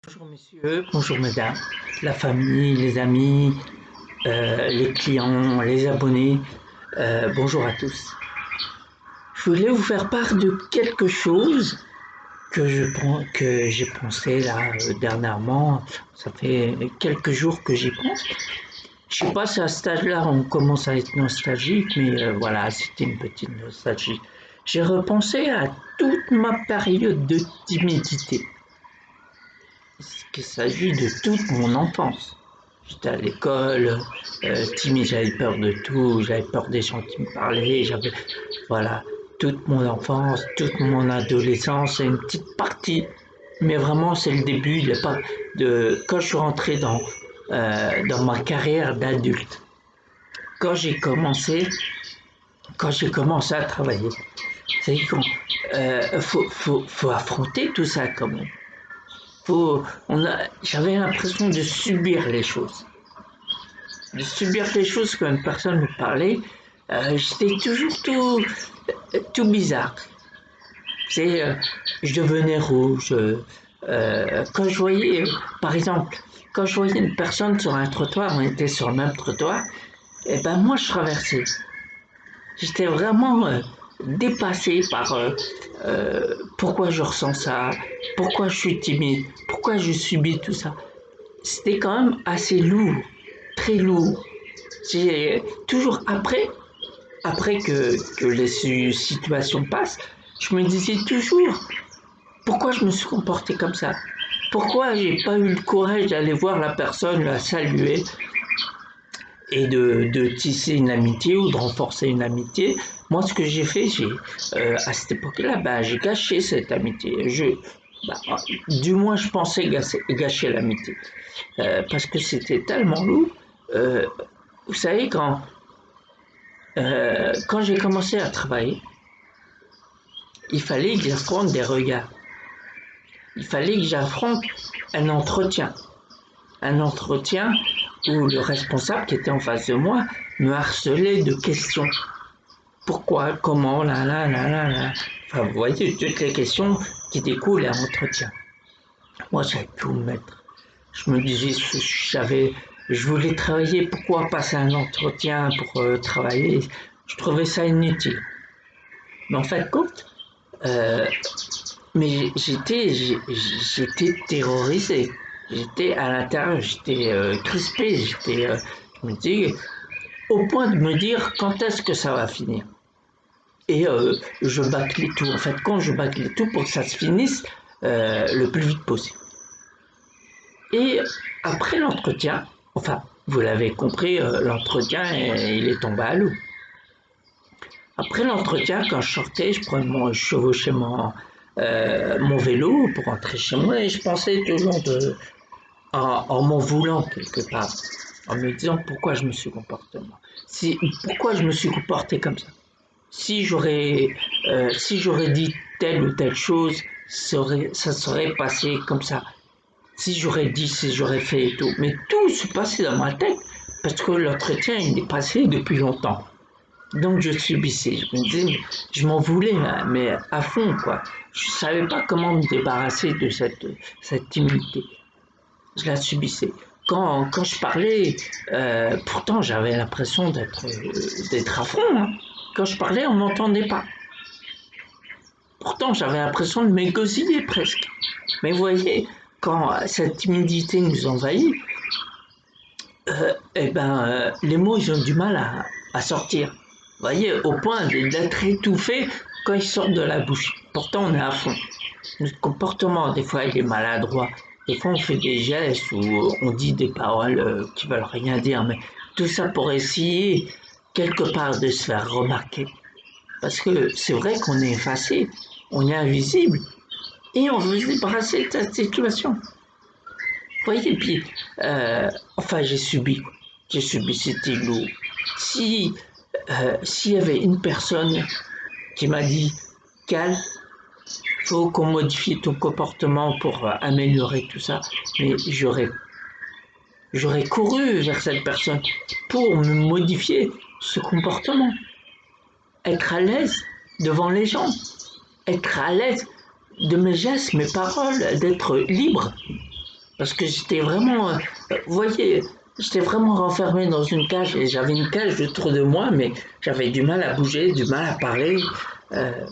Bonjour messieurs, bonjour mesdames, la famille, les amis, les clients, les abonnés, bonjour à tous. Je voulais vous faire part de quelque chose que j'ai pensé là dernièrement. Ça fait quelques jours que j'y pense. Je sais pas si à ce stade-là on commence à être nostalgique, mais voilà, c'était une petite nostalgie. J'ai repensé à toute ma période de timidité. Qu'il s'agit de toute mon enfance. J'étais à l'école, timide, j'avais peur de tout, j'avais peur des gens qui me parlaient, voilà, toute mon enfance, toute mon adolescence, c'est une petite partie, mais vraiment c'est le début quand je suis rentré dans ma carrière d'adulte, quand j'ai commencé, quand j'ai commencé à travailler. C'est qu'on faut affronter tout ça quand même. J'avais l'impression de subir les choses. De subir les choses quand une personne me parlait. J'étais toujours tout bizarre. C'est, je devenais rouge. Quand je voyais, par exemple, quand je voyais une personne sur un trottoir, on était sur le même trottoir, et ben moi je traversais. J'étais vraiment dépassé par pourquoi je ressens ça, pourquoi je suis timide, pourquoi je subis tout ça. C'était quand même assez lourd, très lourd. C'est toujours après que les situations passent, je me disais toujours pourquoi je me suis comporté comme ça. Pourquoi j'ai pas eu le courage d'aller voir la personne, la saluer et de tisser une amitié ou de renforcer une amitié. Moi, ce que j'ai fait, à cette époque-là, bah, j'ai gâché cette amitié. Bah, du moins, je pensais gâcher l'amitié. Parce que c'était tellement lourd. Euh, vous savez, quand j'ai commencé à travailler, il fallait que j'affronte des regards. Il fallait que j'affronte un entretien. Un entretien où le responsable qui était en face de moi me harcelait de questions. Pourquoi, comment, là. Enfin, vous voyez, toutes les questions qui découlent à l'entretien. Moi, j'avais tout mettre. Je me disais, je voulais travailler, pourquoi passer un entretien pour travailler. Je trouvais ça inutile. Mais en fait, compte, euh, mais j'étais terrorisé. J'étais à l'intérieur, j'étais crispé, je me dis, au point de me dire quand est-ce que ça va finir. Et je bâclais tout. En fait, quand je bâclais tout pour que ça se finisse le plus vite possible. Et après l'entretien, enfin, vous l'avez compris, l'entretien, il est tombé à l'eau. Après l'entretien, quand je sortais, je chevauchais mon vélo pour rentrer chez moi et je pensais toujours en m'en voulant quelque part, en me disant pourquoi je me suis comporté moi. Pourquoi je me suis comporté comme ça. Si j'aurais dit telle ou telle chose, ça serait passé comme ça. Si j'aurais fait et tout. Mais tout se passait dans ma tête parce que l'entretien il est passé depuis longtemps. Donc je subissais. Je me disais, je m'en voulais, mais à fond, quoi. Je savais pas comment me débarrasser de cette timidité. Je la subissais. Quand je parlais, pourtant j'avais l'impression d'être à fond, hein. Quand je parlais, on m'entendait pas. Pourtant j'avais l'impression de m'égosiller presque. Mais vous voyez, quand cette timidité nous envahit, les mots ils ont du mal à sortir. Vous voyez, au point d'être étouffé quand ils sortent de la bouche. Pourtant on est à fond. Notre comportement, des fois, il est maladroit. Des fois, on fait des gestes ou on dit des paroles qui veulent rien dire, mais tout ça pour essayer quelque part de se faire remarquer. Parce que c'est vrai qu'on est effacé, on est invisible, et on veut se débarrasser de cette situation. Vous voyez, puis, enfin, j'ai subi, c'était lourd. Si, s'il y avait une personne qui m'a dit, calme, faut qu'on modifie ton comportement pour améliorer tout ça. Mais j'aurais couru vers cette personne pour me modifier ce comportement. Être à l'aise devant les gens. Être à l'aise de mes gestes, mes paroles, d'être libre. Parce que j'étais vraiment, vous voyez, j'étais vraiment renfermé dans une cage et j'avais une cage autour de moi, mais j'avais du mal à bouger, du mal à parler. Euh,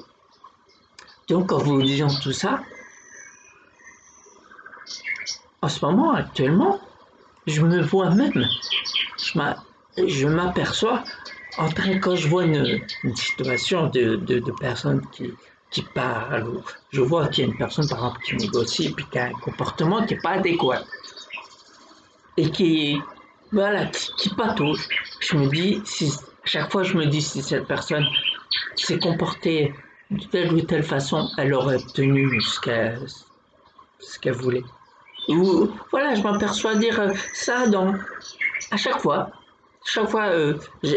donc en vous disant tout ça, en ce moment, actuellement, je me vois même, je m'aperçois en train, quand je vois une situation de personnes qui parlent, ou je vois qu'il y a une personne par exemple qui négocie puis qui a un comportement qui n'est pas adéquat et voilà, qui patauge. Je me dis, si, chaque fois je me dis si cette personne s'est comportée de telle ou telle façon, elle aurait obtenu ce qu'elle voulait. Ou voilà, je m'aperçois dire ça à chaque fois,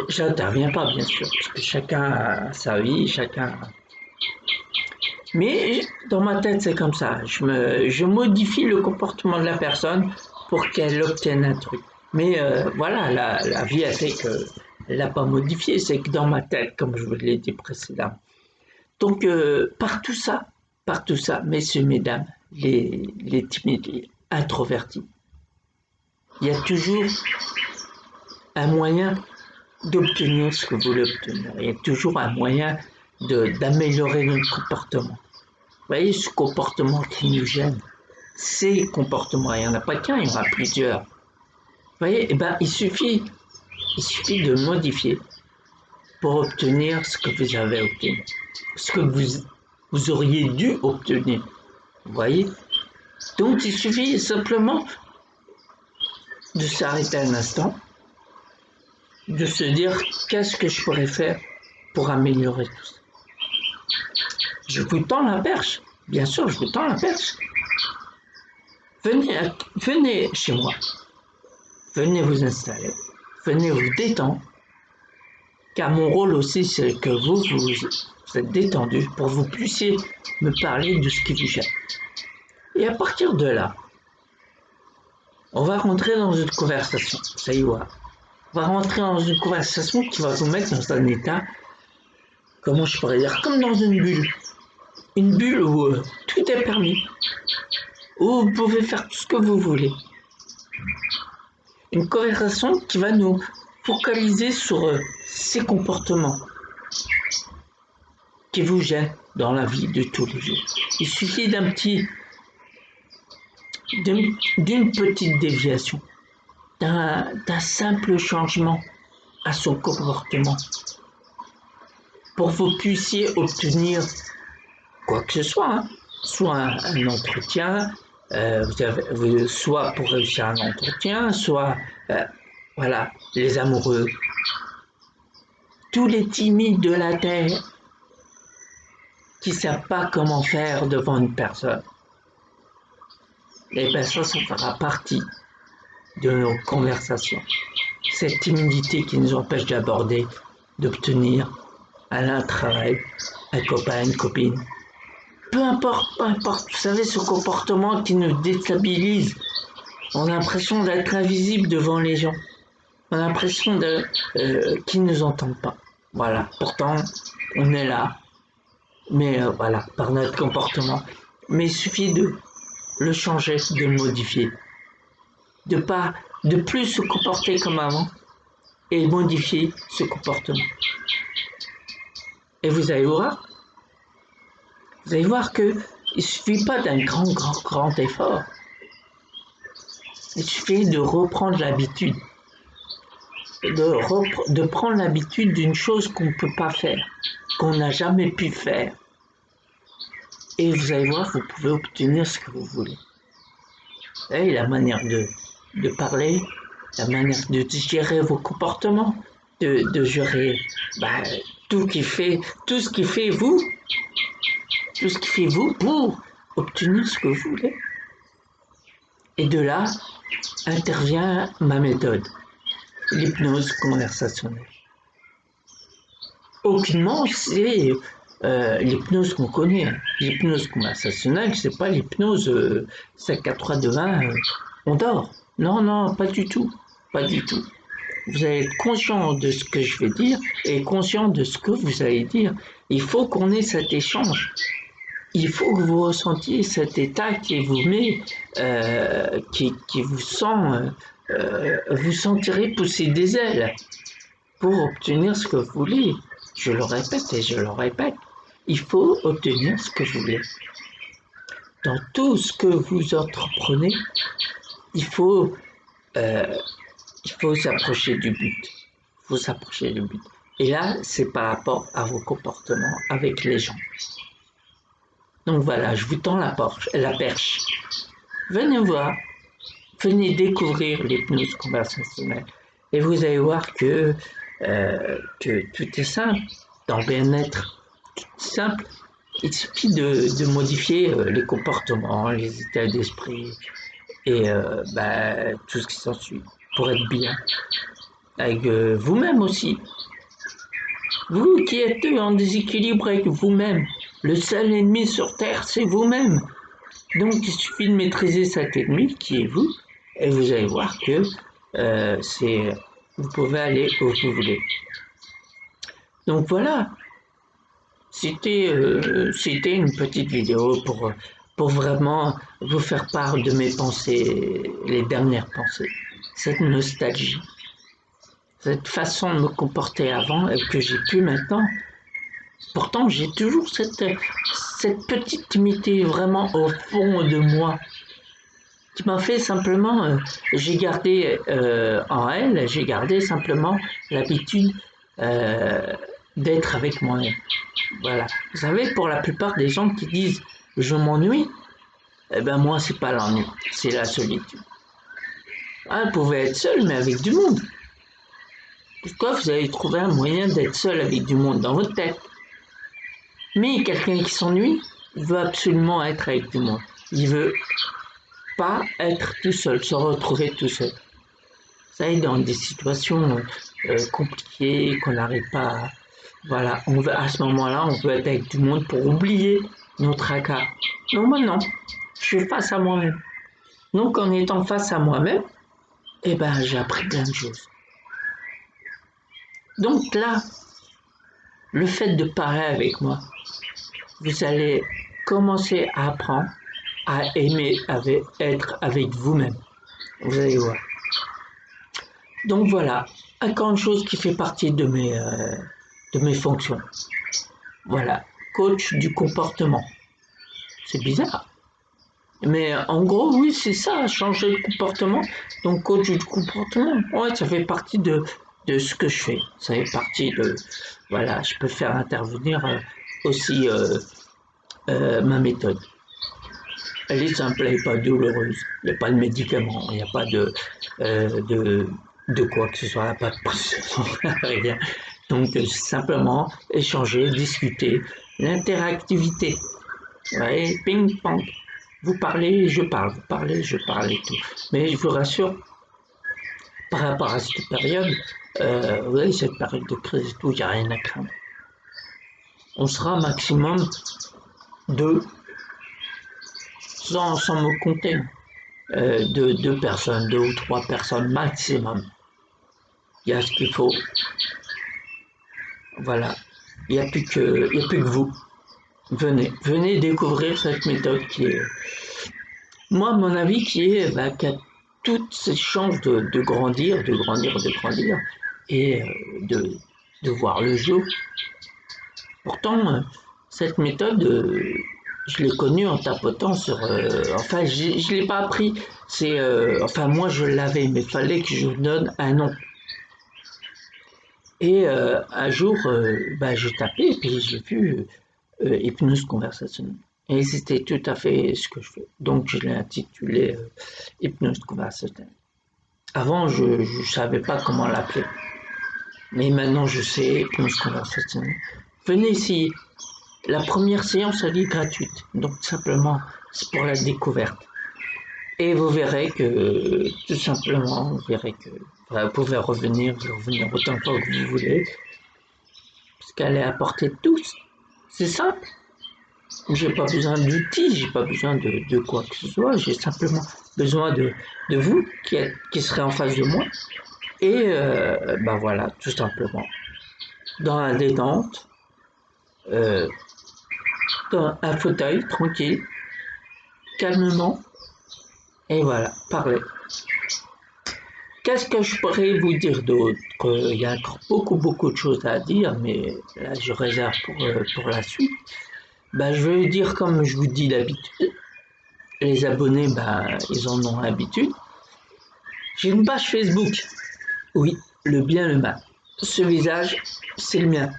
j'interviens pas bien sûr, parce que chacun a sa vie, chacun. Mais dans ma tête, c'est comme ça. Je modifie le comportement de la personne pour qu'elle obtienne un truc. Mais voilà, la vie a fait que elle l'a pas modifié. C'est que dans ma tête, comme je vous l'ai dit précédemment. Donc par tout ça, messieurs, mesdames, les timides, les introvertis, il y a toujours un moyen d'obtenir ce que vous voulez obtenir. Il y a toujours un moyen d'améliorer notre comportement. Vous voyez, ce comportement qui nous gêne, ces comportements, il n'y en a pas qu'un, il y en a plusieurs. Vous voyez, eh ben, il suffit de modifier pour obtenir ce que vous avez obtenu, ce que vous auriez dû obtenir. Vous voyez? Donc, il suffit simplement de s'arrêter un instant, de se dire qu'est-ce que je pourrais faire pour améliorer tout ça. Je vous tends la perche, bien sûr, je vous tends la perche. Venez chez moi, venez vous installer, venez vous détendre, car mon rôle aussi c'est que vous êtes détendu pour que vous puissiez me parler de ce qui vous gêne. Et à partir de là, on va rentrer dans une conversation, ça y va. On va rentrer dans une conversation qui va vous mettre dans un état, comment je pourrais dire, comme dans une bulle. Une bulle où tout est permis, où vous pouvez faire tout ce que vous voulez. Une conversation qui va nous focaliser sur ces comportements qui vous gênent dans la vie de tous les jours. Il suffit d'une petite déviation, d'un simple changement à son comportement pour que vous puissiez obtenir quoi que ce soit, hein. Soit un entretien, soit pour réussir un entretien, soit voilà, les amoureux, tous les timides de la terre qui ne savent pas comment faire devant une personne. Et bien ça fera partie de nos conversations. Cette timidité qui nous empêche d'aborder, d'obtenir un travail, un copain, une copine. Peu importe, vous savez, ce comportement qui nous déstabilise. On a l'impression d'être invisible devant les gens. On a l'impression qu'ils ne nous entendent pas. Voilà, pourtant, on est là. Mais voilà, par notre comportement. Mais il suffit de le changer, de le modifier. De plus se comporter comme avant et modifier ce comportement. Et vous allez voir que il suffit pas d'un grand effort. Il suffit de reprendre l'habitude, de prendre l'habitude d'une chose qu'on ne peut pas faire, qu'on n'a jamais pu faire. Et vous allez voir, vous pouvez obtenir ce que vous voulez. Et la manière de parler, la manière de gérer vos comportements, de gérer tout ce qui fait vous pour obtenir ce que vous voulez. Et de là intervient ma méthode, l'hypnose conversationnelle. Aucunement, c'est l'hypnose qu'on connaît. L'hypnose conversationnelle, c'est pas l'hypnose 5, 4, 3, 2, 1, on dort. Non, pas du tout. Pas du tout. Vous allez être conscient de ce que je vais dire et conscient de ce que vous allez dire. Il faut qu'on ait cet échange. il faut que vous ressentiez cet état qui vous met, qui vous sent, vous sentirez pousser des ailes pour obtenir ce que vous voulez. Je le répète et je le répète, il faut obtenir ce que vous voulez. Dans tout ce que vous entreprenez, il faut s'approcher du but. Il faut s'approcher du but. Et là, c'est par rapport à vos comportements avec les gens. Donc voilà, je vous tends la perche. Venez voir, venez découvrir l'hypnose conversationnelle. Et vous allez voir que tout est simple. Dans le bien-être, tout est simple. Il suffit de modifier les comportements, les états d'esprit et tout ce qui s'ensuit pour être bien avec vous-même aussi. Vous qui êtes en déséquilibre avec vous-même, le seul ennemi sur Terre, c'est vous-même. Donc il suffit de maîtriser cet ennemi qui est vous, et vous allez voir que vous pouvez aller où vous voulez. Donc voilà, c'était une petite vidéo pour vraiment vous faire part de mes pensées, les dernières pensées, cette nostalgie, cette façon de me comporter avant et que j'ai plus maintenant. Pourtant, j'ai toujours cette petite timidité vraiment au fond de moi qui m'a fait simplement, j'ai gardé en elle, j'ai gardé simplement l'habitude d'être avec moi-même. Voilà. Vous savez, pour la plupart des gens qui disent je m'ennuie, eh ben moi c'est pas l'ennui, c'est la solitude. Ah, vous pouvez être seul, mais avec du monde. Pourquoi vous avez trouvé un moyen d'être seul avec du monde dans votre tête? Mais quelqu'un qui s'ennuie, il veut absolument être avec du monde. Il veut pas être tout seul, se retrouver tout seul. Ça est dans des situations compliquées qu'on n'arrive pas à... Voilà, à ce moment-là, on veut être avec du monde pour oublier nos tracas. Non, moi non, je suis face à moi-même. Donc en étant face à moi-même, eh ben j'ai appris plein de choses. Donc là, le fait de parler avec moi, vous allez commencer à apprendre à aimer être avec vous-même. Vous allez voir. Donc voilà, encore une chose qui fait partie de mes fonctions. Voilà, coach du comportement. C'est bizarre. Mais en gros, oui, c'est ça, changer le comportement. Donc coach du comportement, ouais, ça fait partie de ce que je fais. Ça fait partie de... Voilà, je peux faire intervenir aussi ma méthode. Elle est simple, elle n'est pas douloureuse. Il n'y a pas de médicaments, il n'y a pas de quoi que ce soit, il n'y a pas de pression, rien. Donc simplement échanger, discuter, l'interactivité. Vous voyez, ping-pong. Vous parlez, je parle, vous parlez, je parle et tout. Mais je vous rassure, par rapport à cette période, vous voyez, cette période de crise et tout, il n'y a rien à craindre. On sera maximum 2, sans me compter, de 2 personnes, 2 ou 3 personnes maximum. Il y a ce qu'il faut. Voilà. Il n'y a plus que vous. Venez découvrir cette méthode qui est, moi, à mon avis, qui a toutes ses chances de grandir, et de voir le jour. Pourtant, cette méthode, je l'ai connue en tapotant sur... enfin, je ne l'ai pas appris. Enfin, moi, je l'avais, mais il fallait que je donne un nom. Et un jour, j'ai tapé et puis j'ai vu hypnose conversationnelle. Et c'était tout à fait ce que je fais. Donc je l'ai intitulé hypnose conversationnelle. Avant, je ne savais pas comment l'appeler. Mais maintenant, je sais hypnose conversationnelle. Venez essayer. La première séance, elle est gratuite. Donc simplement, c'est pour la découverte. Et vous verrez que, tout simplement, vous pouvez revenir autant de fois que vous voulez. Parce qu'elle est à portée de tous. C'est simple. J'ai pas besoin d'outils, j'ai pas besoin de quoi que ce soit, j'ai simplement besoin de vous qui serez en face de moi. Et voilà, tout simplement. Dans la détente, dans un fauteuil, tranquille, calmement, et voilà, parler. Qu'est-ce que je pourrais vous dire d'autre? Il y a encore beaucoup de choses à dire, mais là je réserve pour la suite. Bah, je vais vous dire comme je vous dis d'habitude. Les abonnés, bah, ils en ont l'habitude. J'ai une page Facebook. Oui, le bien, le mal. Ce visage, c'est le mien.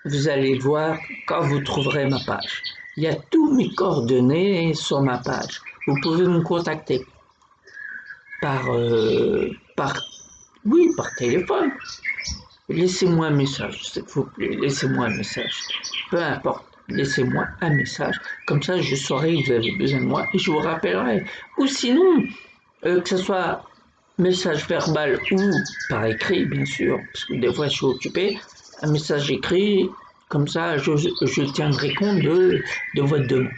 Vous allez le voir quand vous trouverez ma page. Il y a tous mes coordonnées sur ma page. Vous pouvez me contacter par, par téléphone. Laissez-moi un message, s'il vous plaît. Laissez-moi un message. Peu importe. Laissez-moi un message. Comme ça, je saurai que vous avez besoin de moi et je vous rappellerai. Ou sinon, que ce soit message verbal ou par écrit, bien sûr, parce que des fois je suis occupé, un message écrit, comme ça je tiendrai compte de votre demande.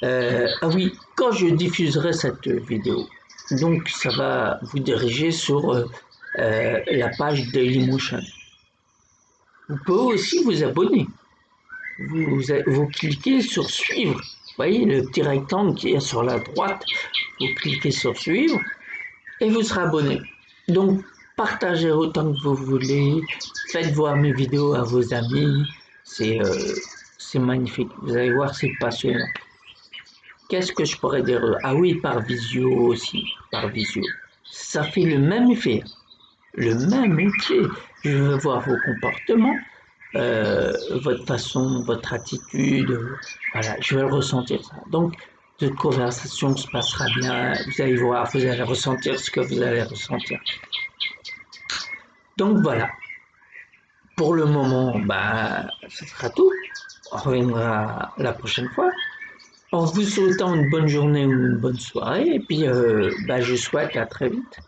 Ah oui, quand je diffuserai cette vidéo, donc ça va vous diriger sur la page Dailymotion. Vous pouvez aussi vous abonner. Vous cliquez sur suivre. Vous voyez le petit rectangle qui est sur la droite. Vous cliquez sur suivre et vous serez abonné. Donc, partagez autant que vous voulez, faites voir mes vidéos à vos amis, c'est magnifique, vous allez voir, c'est passionnant. Qu'est-ce que je pourrais dire? Ah oui, par visio aussi, par visio. Ça fait le même effet, le même effet. Je veux voir vos comportements, votre façon, votre attitude, voilà, je vais le ressentir ça. Donc, notre conversation se passera bien, vous allez voir, vous allez ressentir ce que vous allez ressentir. Donc voilà, pour le moment, bah, ce sera tout. On reviendra la prochaine fois. En vous souhaitant une bonne journée ou une bonne soirée, et puis bah, je souhaite à très vite.